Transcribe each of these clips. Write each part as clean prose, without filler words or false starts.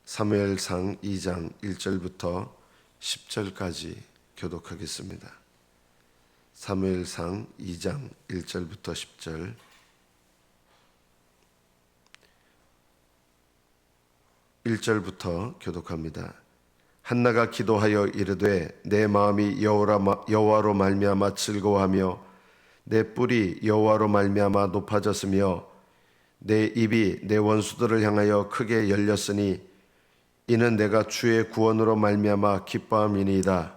사무엘상 2장 1절부터 10절까지 교독하겠습니다. 사무엘상 2장 1절부터 10절. 1절부터 교독합니다. 한나가 기도하여 이르되 내 마음이 여호와로 말미암아 즐거워하며 내 뿔이 여호와로 말미암아 높아졌으며 내 입이 내 원수들을 향하여 크게 열렸으니 이는 내가 주의 구원으로 말미암아 기뻐함이니이다.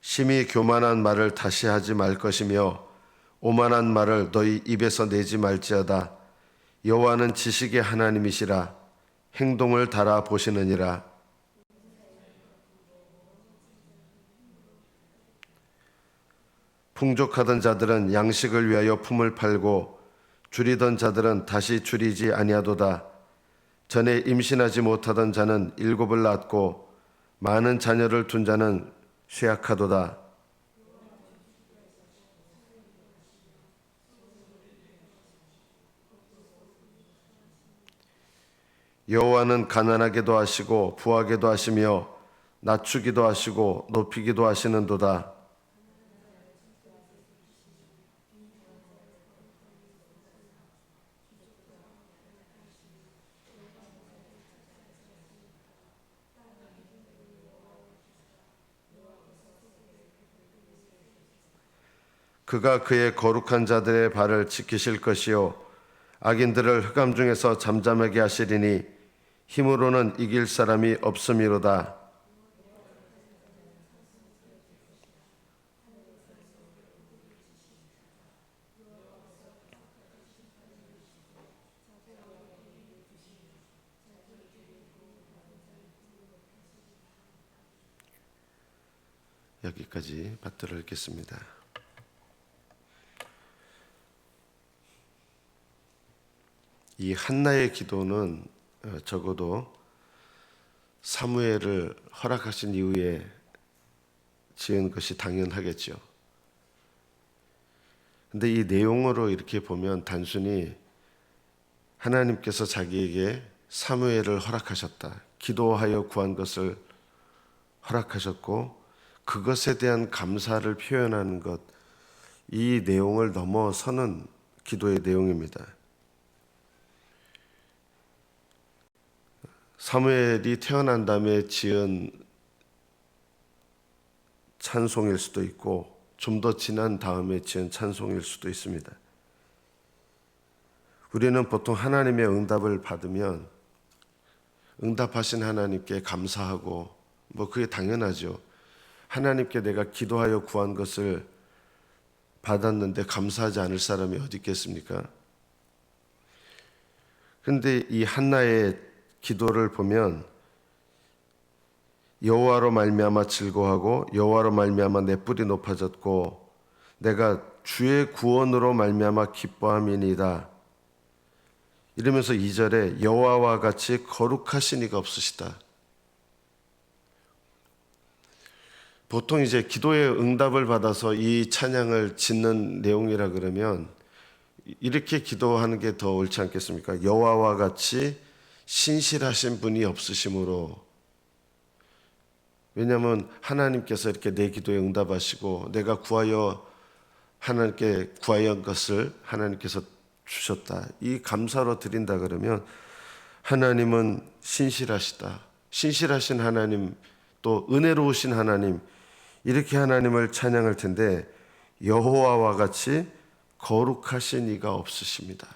심히 교만한 말을 다시 하지 말 것이며 오만한 말을 너희 입에서 내지 말지어다. 여호와는 지식의 하나님이시라. 행동을 달아 보시느니라. 풍족하던 자들은 양식을 위하여 품을 팔고 줄이던 자들은 다시 줄이지 아니하도다. 전에 임신하지 못하던 자는 7을 낳고 많은 자녀를 둔 자는 쇠약하도다. 여호와는 가난하게도 하시고 부하게도 하시며 낮추기도 하시고 높이기도 하시는도다. 그가 그의 거룩한 자들의 발을 지키실 것이요 악인들을 흑암 중에서 잠잠하게 하시리니 힘으로는 이길 사람이 없음이로다. 여기까지 받들어 읽겠습니다. 이 한나의 기도는 적어도 사무엘을 허락하신 이후에 지은 것이 당연하겠죠. 근데 이 내용으로 이렇게 보면 단순히 하나님께서 자기에게 사무엘을 허락하셨다. 기도하여 구한 것을 허락하셨고 그것에 대한 감사를 표현하는 것, 이 내용을 넘어서는 기도의 내용입니다. 사무엘이 태어난 다음에 지은 찬송일 수도 있고 좀 더 지난 다음에 지은 찬송일 수도 있습니다. 우리는 보통 하나님의 응답을 받으면 응답하신 하나님께 감사하고 그게 당연하죠. 하나님께 내가 기도하여 구한 것을 받았는데 감사하지 않을 사람이 어디 있겠습니까? 그런데 이 한나의 기도를 보면 여호와로 말미암아 즐거워하고 여호와로 말미암아 내 뿔이 높아졌고 내가 주의 구원으로 말미암아 기뻐함이니이다. 이러면서 2절에 여호와와 같이 거룩하신 이가 없으시다. 보통 이제 기도의 응답을 받아서 이 찬양을 짓는 내용이라 그러면 이렇게 기도하는 게 더 옳지 않겠습니까? 여호와와 같이 신실하신 분이 없으심으로. 왜냐하면 하나님께서 이렇게 내 기도에 응답하시고 내가 구하여 하나님께 구하여 것을 하나님께서 주셨다. 이 감사로 드린다 그러면 하나님은 신실하시다. 신실하신 하나님, 또 은혜로우신 하나님, 이렇게 하나님을 찬양할 텐데 여호와와 같이 거룩하신 이가 없으십니다.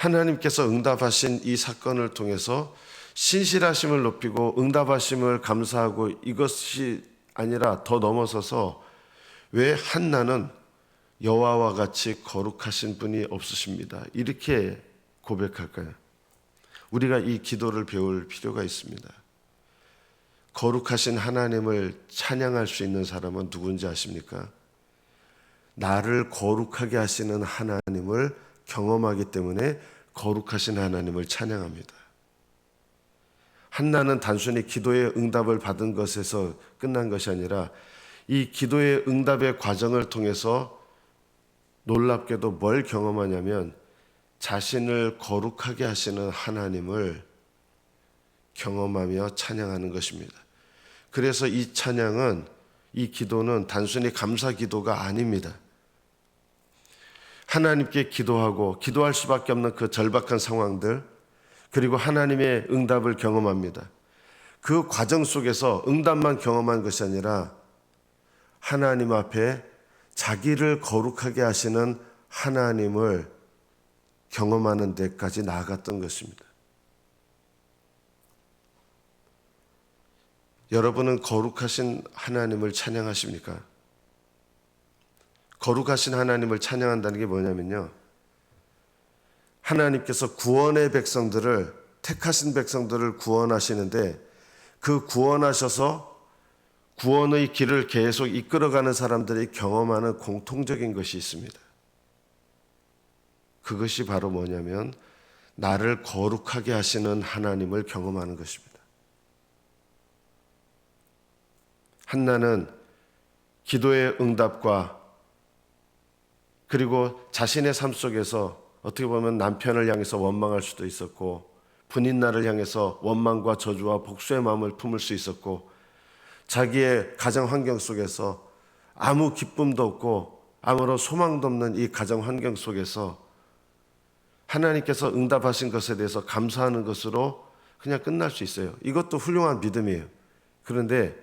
하나님께서 응답하신 이 사건을 통해서 신실하심을 높이고 응답하심을 감사하고 이것이 아니라 더 넘어서서 왜 한나는 여호와와 같이 거룩하신 분이 없으십니다. 이렇게 고백할까요? 우리가 이 기도를 배울 필요가 있습니다. 거룩하신 하나님을 찬양할 수 있는 사람은 누군지 아십니까? 나를 거룩하게 하시는 하나님을 경험하기 때문에 거룩하신 하나님을 찬양합니다. 한나는 단순히 기도의 응답을 받은 것에서 끝난 것이 아니라 이 기도의 응답의 과정을 통해서 놀랍게도 뭘 경험하냐면 자신을 거룩하게 하시는 하나님을 경험하며 찬양하는 것입니다. 그래서 이 찬양은, 이 기도는 단순히 감사 기도가 아닙니다. 하나님께 기도하고 기도할 수밖에 없는 그 절박한 상황들, 그리고 하나님의 응답을 경험합니다. 그 과정 속에서 응답만 경험한 것이 아니라 하나님 앞에 자기를 거룩하게 하시는 하나님을 경험하는 데까지 나아갔던 것입니다. 여러분은 거룩하신 하나님을 찬양하십니까? 거룩하신 하나님을 찬양한다는 게 뭐냐면요, 하나님께서 구원의 백성들을, 택하신 백성들을 구원하시는데 그 구원하셔서 구원의 길을 계속 이끌어가는 사람들이 경험하는 공통적인 것이 있습니다. 그것이 바로 뭐냐면 나를 거룩하게 하시는 하나님을 경험하는 것입니다. 한나는 기도의 응답과 그리고 자신의 삶 속에서 어떻게 보면 남편을 향해서 원망할 수도 있었고, 분인날을 향해서 원망과 저주와 복수의 마음을 품을 수 있었고, 자기의 가정 환경 속에서 아무 기쁨도 없고 아무런 소망도 없는 이 가정 환경 속에서 하나님께서 응답하신 것에 대해서 감사하는 것으로 그냥 끝날 수 있어요. 이것도 훌륭한 믿음이에요. 그런데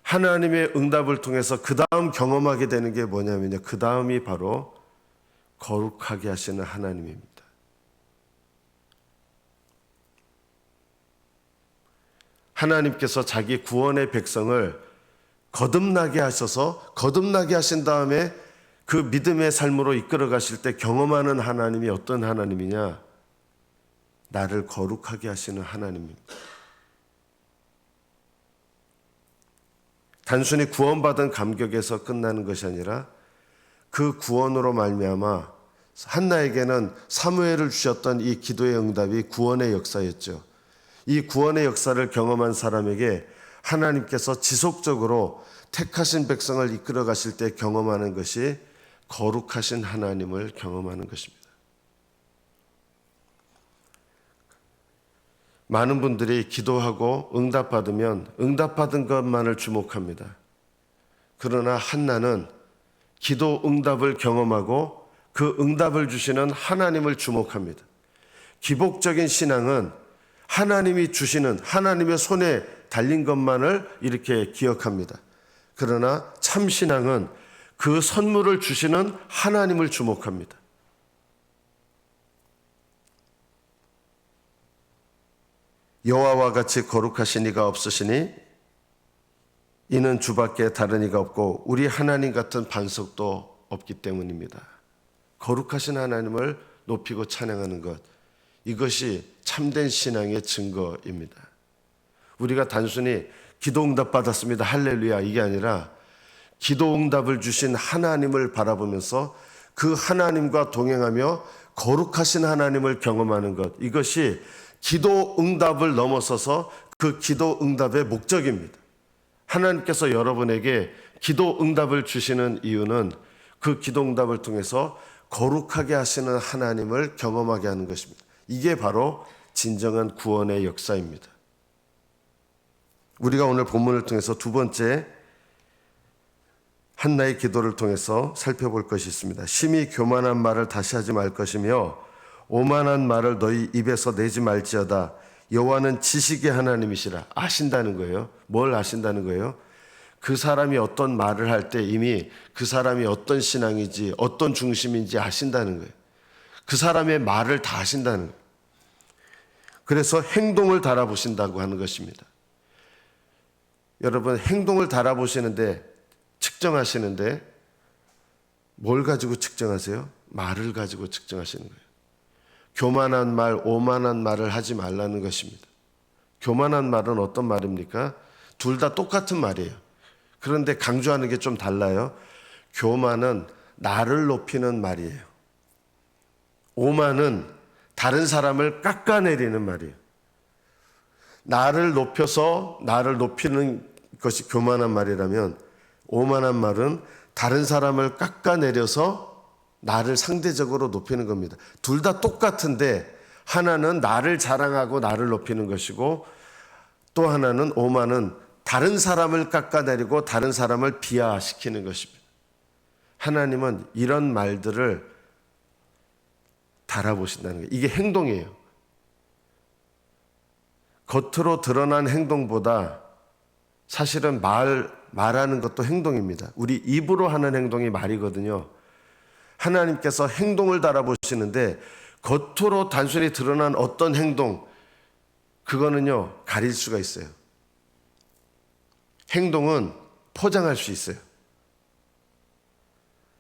하나님의 응답을 통해서 그 다음 경험하게 되는 게 뭐냐면요, 그 다음이 바로 거룩하게 하시는 하나님입니다. 하나님께서 자기 구원의 백성을 거듭나게 하셔서, 거듭나게 하신 다음에 그 믿음의 삶으로 이끌어 가실 때 경험하는 하나님이 어떤 하나님이냐? 나를 거룩하게 하시는 하나님입니다. 단순히 구원받은 감격에서 끝나는 것이 아니라 그 구원으로 말미암아 한나에게는 사무엘을 주셨던 이 기도의 응답이 구원의 역사였죠. 이 구원의 역사를 경험한 사람에게 하나님께서 지속적으로 택하신 백성을 이끌어 가실 때 경험하는 것이 거룩하신 하나님을 경험하는 것입니다. 많은 분들이 기도하고 응답받으면 응답받은 것만을 주목합니다. 그러나 한나는 기도 응답을 경험하고 그 응답을 주시는 하나님을 주목합니다. 기복적인 신앙은 하나님이 주시는, 하나님의 손에 달린 것만을 이렇게 기억합니다. 그러나 참 신앙은 그 선물을 주시는 하나님을 주목합니다. 여호와와 같이 거룩하신 이가 없으시니 이는 주밖에 다른 이가 없고 우리 하나님 같은 반석도 없기 때문입니다. 거룩하신 하나님을 높이고 찬양하는 것, 이것이 참된 신앙의 증거입니다. 우리가 단순히 기도 응답 받았습니다, 할렐루야, 이게 아니라 기도 응답을 주신 하나님을 바라보면서 그 하나님과 동행하며 거룩하신 하나님을 경험하는 것, 이것이 기도 응답을 넘어서서 그 기도 응답의 목적입니다. 하나님께서 여러분에게 기도 응답을 주시는 이유는 그 기도 응답을 통해서 거룩하게 하시는 하나님을 경험하게 하는 것입니다. 이게 바로 진정한 구원의 역사입니다. 우리가 오늘 본문을 통해서 두 번째 한나의 기도를 통해서 살펴볼 것이 있습니다. 심히 교만한 말을 다시 하지 말 것이며 오만한 말을 너희 입에서 내지 말지어다. 여호와는 지식의 하나님이시라. 아신다는 거예요. 뭘 아신다는 거예요? 그 사람이 어떤 말을 할 때 이미 그 사람이 어떤 신앙이지, 어떤 중심인지 아신다는 거예요. 그 사람의 말을 다 아신다는 거예요. 그래서 행동을 달아보신다고 하는 것입니다. 여러분, 행동을 달아보시는데, 측정하시는데 뭘 가지고 측정하세요? 말을 가지고 측정하시는 거예요. 교만한 말, 오만한 말을 하지 말라는 것입니다. 교만한 말은 어떤 말입니까? 둘 다 똑같은 말이에요. 그런데 강조하는 게 좀 달라요. 교만은 나를 높이는 말이에요. 오만은 다른 사람을 깎아내리는 말이에요. 나를 높여서 나를 높이는 것이 교만한 말이라면, 오만한 말은 다른 사람을 깎아내려서 나를 상대적으로 높이는 겁니다. 둘 다 똑같은데 하나는 나를 자랑하고 나를 높이는 것이고, 또 하나는 오만은 다른 사람을 깎아내리고 다른 사람을 비하시키는 것입니다. 하나님은 이런 말들을 달아보신다는 거예요. 이게 행동이에요. 겉으로 드러난 행동보다 사실은 말하는 것도 행동입니다. 우리 입으로 하는 행동이 말이거든요. 하나님께서 행동을 달아보시는데 겉으로 단순히 드러난 어떤 행동, 그거는요 가릴 수가 있어요. 행동은 포장할 수 있어요.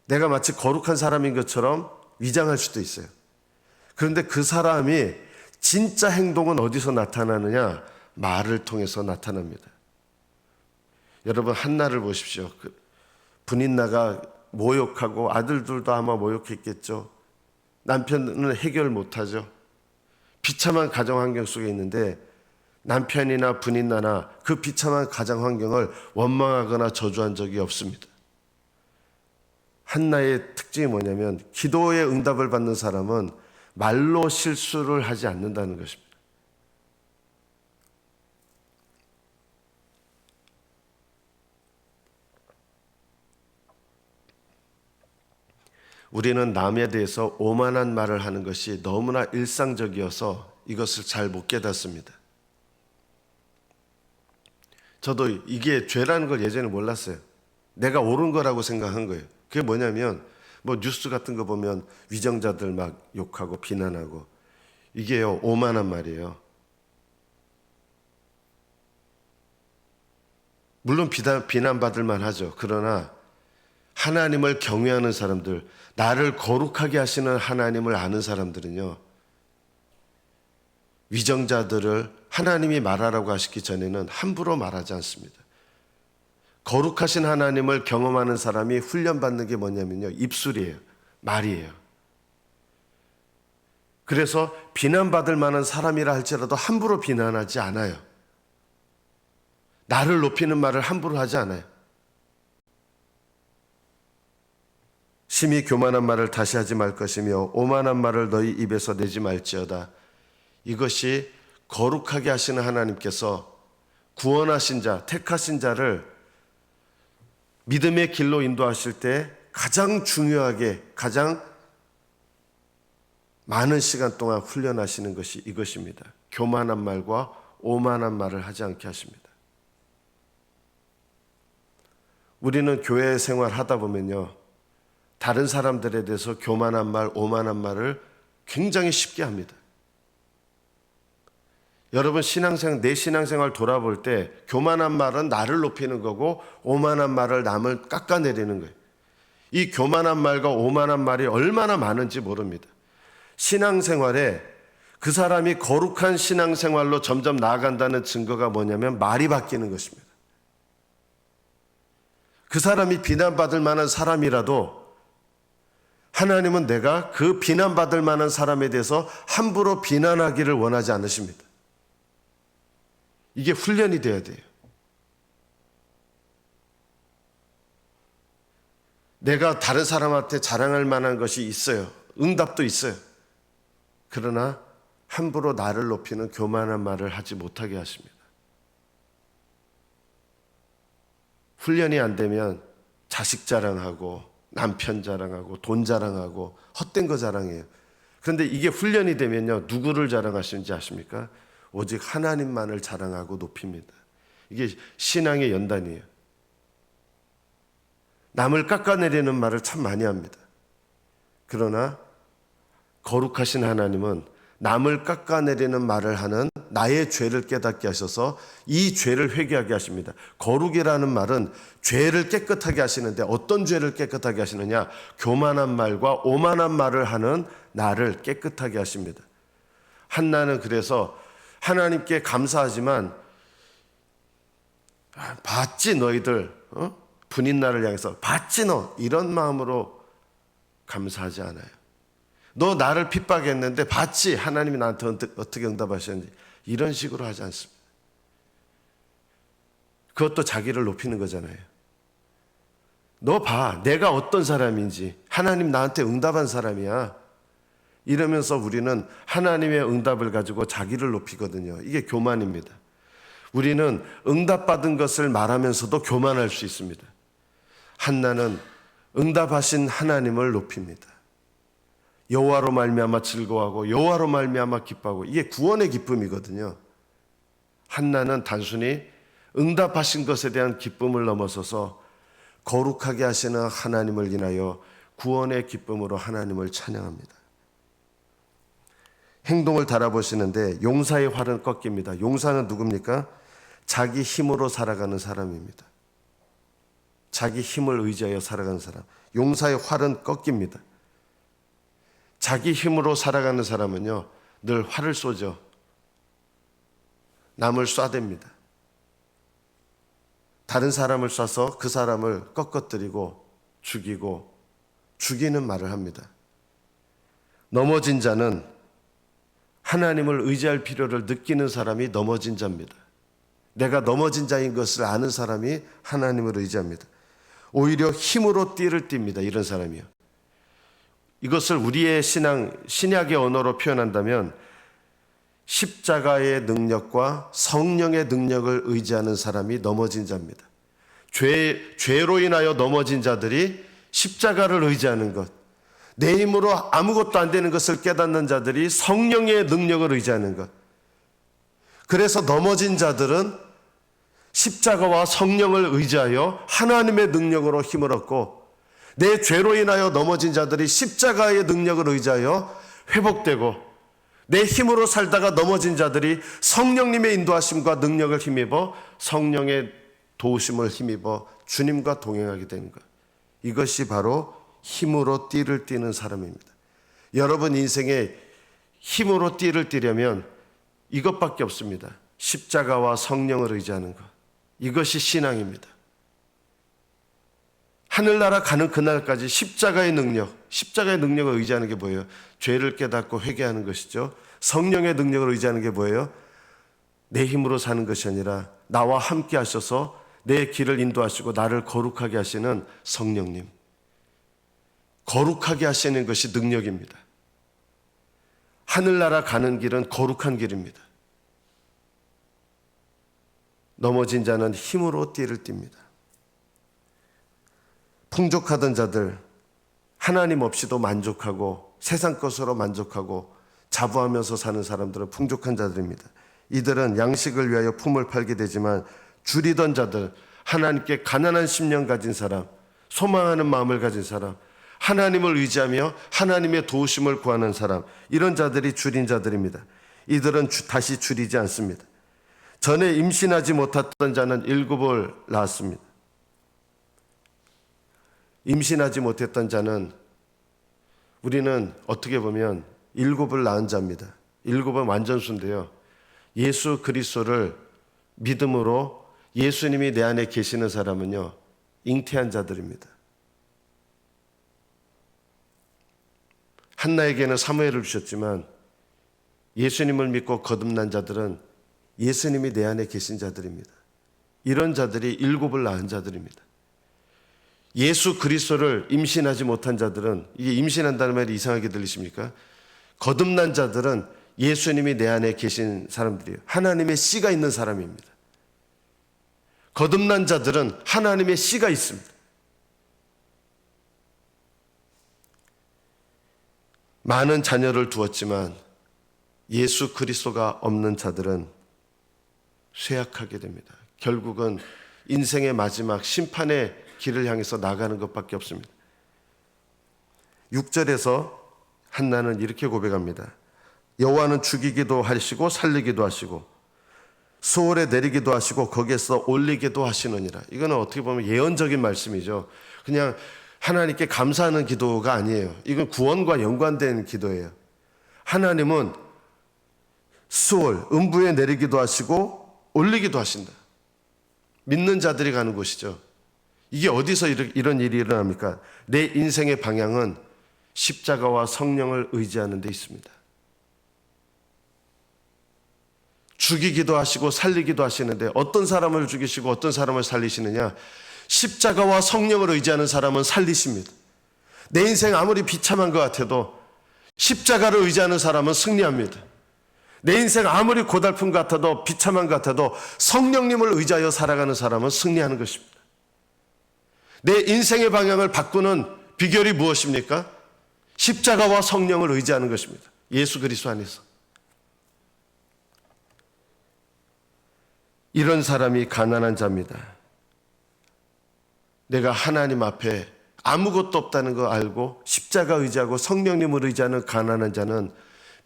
내가 마치 거룩한 사람인 것처럼 위장할 수도 있어요. 그런데 그 사람이 진짜 행동은 어디서 나타나느냐? 말을 통해서 나타납니다. 여러분 한나를 보십시오. 분인나가 모욕하고 아들들도 아마 모욕했겠죠. 남편은 해결 못하죠. 비참한 가정 환경 속에 있는데 남편이나 분인나나 그 비참한 가정 환경을 원망하거나 저주한 적이 없습니다. 한나의 특징이 뭐냐면 기도의 응답을 받는 사람은 말로 실수를 하지 않는다는 것입니다. 우리는 남에 대해서 오만한 말을 하는 것이 너무나 일상적이어서 이것을 잘 못 깨닫습니다. 저도 이게 죄라는 걸 예전에 몰랐어요. 내가 옳은 거라고 생각한 거예요. 그게 뭐냐면 뉴스 같은 거 보면 위정자들 막 욕하고 비난하고, 이게요 오만한 말이에요. 물론 비난받을 만하죠. 그러나 하나님을 경외하는 사람들, 나를 거룩하게 하시는 하나님을 아는 사람들은요, 위정자들을 하나님이 말하라고 하시기 전에는 함부로 말하지 않습니다. 거룩하신 하나님을 경험하는 사람이 훈련받는 게 뭐냐면요, 입술이에요. 말이에요. 그래서 비난받을 만한 사람이라 할지라도 함부로 비난하지 않아요. 나를 높이는 말을 함부로 하지 않아요. 심히 교만한 말을 다시 하지 말 것이며 오만한 말을 너희 입에서 내지 말지어다. 이것이 거룩하게 하시는 하나님께서 구원하신 자, 택하신 자를 믿음의 길로 인도하실 때 가장 중요하게, 가장 많은 시간 동안 훈련하시는 것이 이것입니다. 교만한 말과 오만한 말을 하지 않게 하십니다. 우리는 교회 생활 하다 보면요, 다른 사람들에 대해서 교만한 말, 오만한 말을 굉장히 쉽게 합니다. 여러분 내 신앙생활 돌아볼 때 교만한 말은 나를 높이는 거고 오만한 말을 남을 깎아내리는 거예요. 이 교만한 말과 오만한 말이 얼마나 많은지 모릅니다. 신앙생활에 그 사람이 거룩한 신앙생활로 점점 나아간다는 증거가 뭐냐면 말이 바뀌는 것입니다. 그 사람이 비난받을 만한 사람이라도 하나님은 내가 그 비난받을 만한 사람에 대해서 함부로 비난하기를 원하지 않으십니다. 이게 훈련이 돼야 돼요. 내가 다른 사람한테 자랑할 만한 것이 있어요. 응답도 있어요. 그러나 함부로 나를 높이는 교만한 말을 하지 못하게 하십니다. 훈련이 안 되면 자식 자랑하고 남편 자랑하고 돈 자랑하고 헛된 거 자랑해요. 그런데 이게 훈련이 되면요, 누구를 자랑하시는지 아십니까? 오직 하나님만을 자랑하고 높입니다. 이게 신앙의 연단이에요. 남을 깎아내리는 말을 참 많이 합니다. 그러나 거룩하신 하나님은 남을 깎아내리는 말을 하는 나의 죄를 깨닫게 하셔서 이 죄를 회개하게 하십니다. 거룩이라는 말은 죄를 깨끗하게 하시는데 어떤 죄를 깨끗하게 하시느냐? 교만한 말과 오만한 말을 하는 나를 깨끗하게 하십니다. 한나는 그래서 하나님께 감사하지만 봤지 너희들, 분인나를 향해서 봤지 너, 이런 마음으로 감사하지 않아요. 너 나를 핍박했는데 봤지 하나님이 나한테 어떻게 응답하셨는지, 이런 식으로 하지 않습니다. 그것도 자기를 높이는 거잖아요. 너 봐, 내가 어떤 사람인지. 하나님 나한테 응답한 사람이야. 이러면서 우리는 하나님의 응답을 가지고 자기를 높이거든요. 이게 교만입니다. 우리는 응답받은 것을 말하면서도 교만할 수 있습니다. 한나는 응답하신 하나님을 높입니다. 여호와로 말미암아 즐거워하고 여호와로 말미암아 기뻐하고, 이게 구원의 기쁨이거든요. 한나는 단순히 응답하신 것에 대한 기쁨을 넘어서서 거룩하게 하시는 하나님을 인하여 구원의 기쁨으로 하나님을 찬양합니다. 행동을 달아보시는데 용사의 활은 꺾입니다. 용사는 누굽니까? 자기 힘으로 살아가는 사람입니다. 자기 힘을 의지하여 살아가는 사람. 용사의 활은 꺾입니다. 자기 힘으로 살아가는 사람은요, 늘 활을 쏘죠. 남을 쏴댑니다. 다른 사람을 쏴서 그 사람을 꺾어뜨리고 죽이고 죽이는 말을 합니다. 넘어진 자는 하나님을 의지할 필요를 느끼는 사람이 넘어진 자입니다. 내가 넘어진 자인 것을 아는 사람이 하나님을 의지합니다. 오히려 힘으로 띠를 띱니다. 이런 사람이요. 이것을 우리의 신약의 언어로 표현한다면 십자가의 능력과 성령의 능력을 의지하는 사람이 넘어진 자입니다. 죄로 인하여 넘어진 자들이 십자가를 의지하는 것, 내 힘으로 아무것도 안 되는 것을 깨닫는 자들이 성령의 능력을 의지하는 것. 그래서 넘어진 자들은 십자가와 성령을 의지하여 하나님의 능력으로 힘을 얻고, 내 죄로 인하여 넘어진 자들이 십자가의 능력을 의지하여 회복되고, 내 힘으로 살다가 넘어진 자들이 성령님의 인도하심과 능력을 힘입어 성령의 도우심을 힘입어 주님과 동행하게 되는 것. 이것이 바로 힘으로 띠를 띠는 사람입니다. 여러분 인생에 힘으로 띠를 띠려면 이것밖에 없습니다. 십자가와 성령을 의지하는 것. 이것이 신앙입니다. 하늘나라 가는 그날까지 십자가의 능력을 의지하는 게 뭐예요? 죄를 깨닫고 회개하는 것이죠. 성령의 능력을 의지하는 게 뭐예요? 내 힘으로 사는 것이 아니라 나와 함께 하셔서 내 길을 인도하시고 나를 거룩하게 하시는 성령님. 거룩하게 하시는 것이 능력입니다. 하늘나라 가는 길은 거룩한 길입니다. 넘어진 자는 힘으로 띠를 띱니다. 풍족하던 자들, 하나님 없이도 만족하고 세상 것으로 만족하고 자부하면서 사는 사람들은 풍족한 자들입니다. 이들은 양식을 위하여 품을 팔게 되지만, 줄이던 자들, 하나님께 가난한 심령 가진 사람, 소망하는 마음을 가진 사람, 하나님을 의지하며 하나님의 도우심을 구하는 사람, 이런 자들이 줄인 자들입니다. 이들은 다시 줄이지 않습니다. 전에 임신하지 못했던 자는 7을 낳았습니다. 임신하지 못했던 자는, 우리는 어떻게 보면 7을 낳은 자입니다. 7은 완전수인데요, 예수 그리스도를 믿음으로 예수님이 내 안에 계시는 사람은요, 잉태한 자들입니다. 한나에게는 사무엘을 주셨지만 예수님을 믿고 거듭난 자들은 예수님이 내 안에 계신 자들입니다. 이런 자들이 7을 낳은 자들입니다. 예수 그리스도를 임신하지 못한 자들은, 이게 임신한다는 말이 이상하게 들리십니까? 거듭난 자들은 예수님이 내 안에 계신 사람들이에요. 하나님의 씨가 있는 사람입니다. 거듭난 자들은 하나님의 씨가 있습니다. 많은 자녀를 두었지만 예수 그리스도가 없는 자들은 쇠약하게 됩니다. 결국은 인생의 마지막 심판의 길을 향해서 나가는 것밖에 없습니다. 6절에서 한나는 이렇게 고백합니다. 여호와는 죽이기도 하시고 살리기도 하시고 수월에 내리기도 하시고 거기에서 올리기도 하시느니라. 이거는 어떻게 보면 예언적인 말씀이죠. 그냥 하나님께 감사하는 기도가 아니에요. 이건 구원과 연관된 기도예요. 하나님은 수월, 음부에 내리기도 하시고 올리기도 하신다. 믿는 자들이 가는 곳이죠. 이게 어디서 이런 일이 일어납니까? 내 인생의 방향은 십자가와 성령을 의지하는 데 있습니다. 죽이기도 하시고 살리기도 하시는데, 어떤 사람을 죽이시고 어떤 사람을 살리시느냐? 십자가와 성령을 의지하는 사람은 살리십니다. 내 인생 아무리 비참한 것 같아도 십자가를 의지하는 사람은 승리합니다. 내 인생 아무리 고달픈 것 같아도 비참한 것 같아도 성령님을 의지하여 살아가는 사람은 승리하는 것입니다. 내 인생의 방향을 바꾸는 비결이 무엇입니까? 십자가와 성령을 의지하는 것입니다. 예수 그리스도 안에서. 이런 사람이 가난한 자입니다. 내가 하나님 앞에 아무것도 없다는 거 알고 십자가 의지하고 성령님을 의지하는 가난한 자는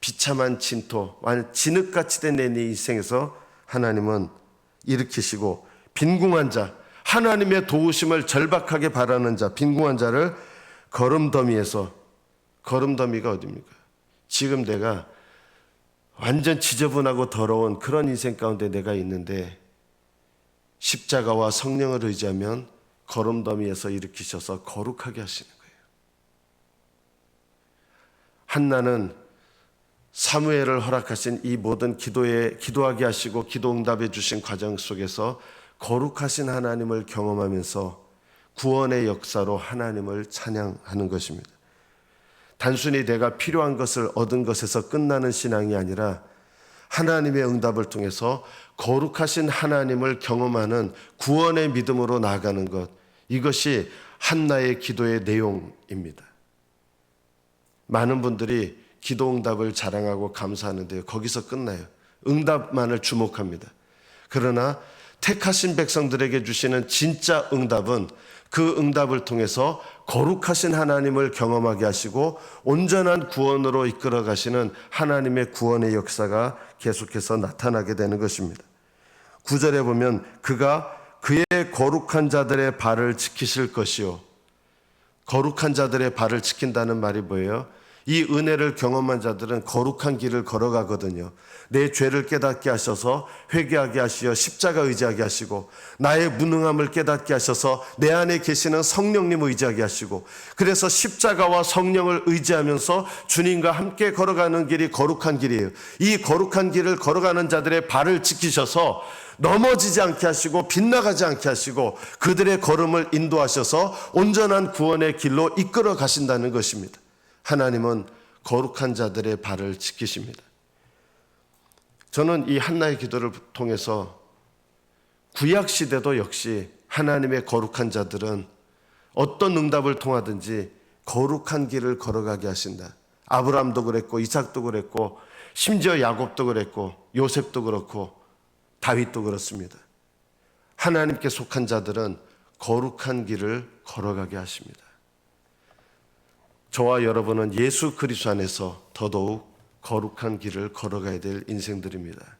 비참한 진토, 진흙같이 된 내 인생에서 하나님은 일으키시고, 빈궁한 자, 하나님의 도우심을 절박하게 바라는 자, 빈궁한 자를 거름더미에서, 거름더미가 어디입니까? 지금 내가 완전 지저분하고 더러운 그런 인생 가운데 내가 있는데 십자가와 성령을 의지하면 거름더미에서 일으키셔서 거룩하게 하시는 거예요. 한나는 사무엘을 허락하신 이 모든 기도하게 하시고 기도 응답해 주신 과정 속에서 거룩하신 하나님을 경험하면서 구원의 역사로 하나님을 찬양하는 것입니다. 단순히 내가 필요한 것을 얻은 것에서 끝나는 신앙이 아니라 하나님의 응답을 통해서 거룩하신 하나님을 경험하는 구원의 믿음으로 나아가는 것, 이것이 한나의 기도의 내용입니다. 많은 분들이 기도 응답을 자랑하고 감사하는데요, 거기서 끝나요. 응답만을 주목합니다. 그러나 택하신 백성들에게 주시는 진짜 응답은 그 응답을 통해서 거룩하신 하나님을 경험하게 하시고 온전한 구원으로 이끌어 가시는 하나님의 구원의 역사가 계속해서 나타나게 되는 것입니다. 9절에 보면 그가 그의 거룩한 자들의 발을 지키실 것이요. 거룩한 자들의 발을 지킨다는 말이 뭐예요? 이 은혜를 경험한 자들은 거룩한 길을 걸어가거든요. 내 죄를 깨닫게 하셔서 회개하게 하시어 십자가 의지하게 하시고, 나의 무능함을 깨닫게 하셔서 내 안에 계시는 성령님 의지하게 하시고, 그래서 십자가와 성령을 의지하면서 주님과 함께 걸어가는 길이 거룩한 길이에요. 이 거룩한 길을 걸어가는 자들의 발을 지키셔서 넘어지지 않게 하시고 빗나가지 않게 하시고 그들의 걸음을 인도하셔서 온전한 구원의 길로 이끌어 가신다는 것입니다. 하나님은 거룩한 자들의 발을 지키십니다. 저는 이 한나의 기도를 통해서 구약 시대도 역시 하나님의 거룩한 자들은 어떤 응답을 통하든지 거룩한 길을 걸어가게 하신다. 아브라함도 그랬고 이삭도 그랬고 심지어 야곱도 그랬고 요셉도 그렇고 다윗도 그렇습니다. 하나님께 속한 자들은 거룩한 길을 걸어가게 하십니다. 저와 여러분은 예수 그리스도 안에서 더더욱 거룩한 길을 걸어가야 될 인생들입니다.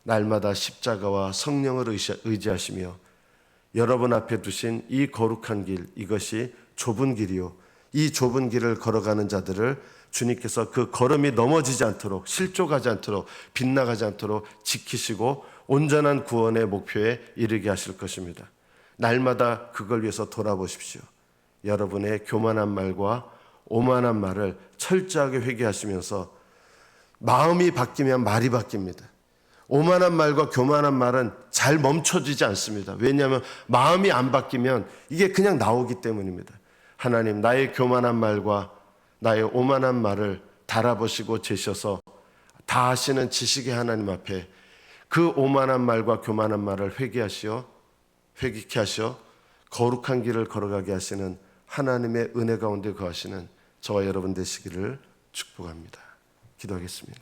날마다 십자가와 성령을 의지하시며 여러분 앞에 두신 이 거룩한 길, 이것이 좁은 길이요, 이 좁은 길을 걸어가는 자들을 주님께서 그 걸음이 넘어지지 않도록, 실족하지 않도록, 빗나가지 않도록 지키시고 온전한 구원의 목표에 이르게 하실 것입니다. 날마다 그걸 위해서 돌아보십시오. 여러분의 교만한 말과 오만한 말을 철저하게 회개하시면서 마음이 바뀌면 말이 바뀝니다. 오만한 말과 교만한 말은 잘 멈춰지지 않습니다. 왜냐하면 마음이 안 바뀌면 이게 그냥 나오기 때문입니다. 하나님, 나의 교만한 말과 나의 오만한 말을 달아보시고 제셔서 다 아시는 지식의 하나님 앞에 그 오만한 말과 교만한 말을 회개케 하시어 거룩한 길을 걸어가게 하시는 하나님의 은혜 가운데 거하시는 저와 여러분 되시기를 축복합니다. 기도하겠습니다.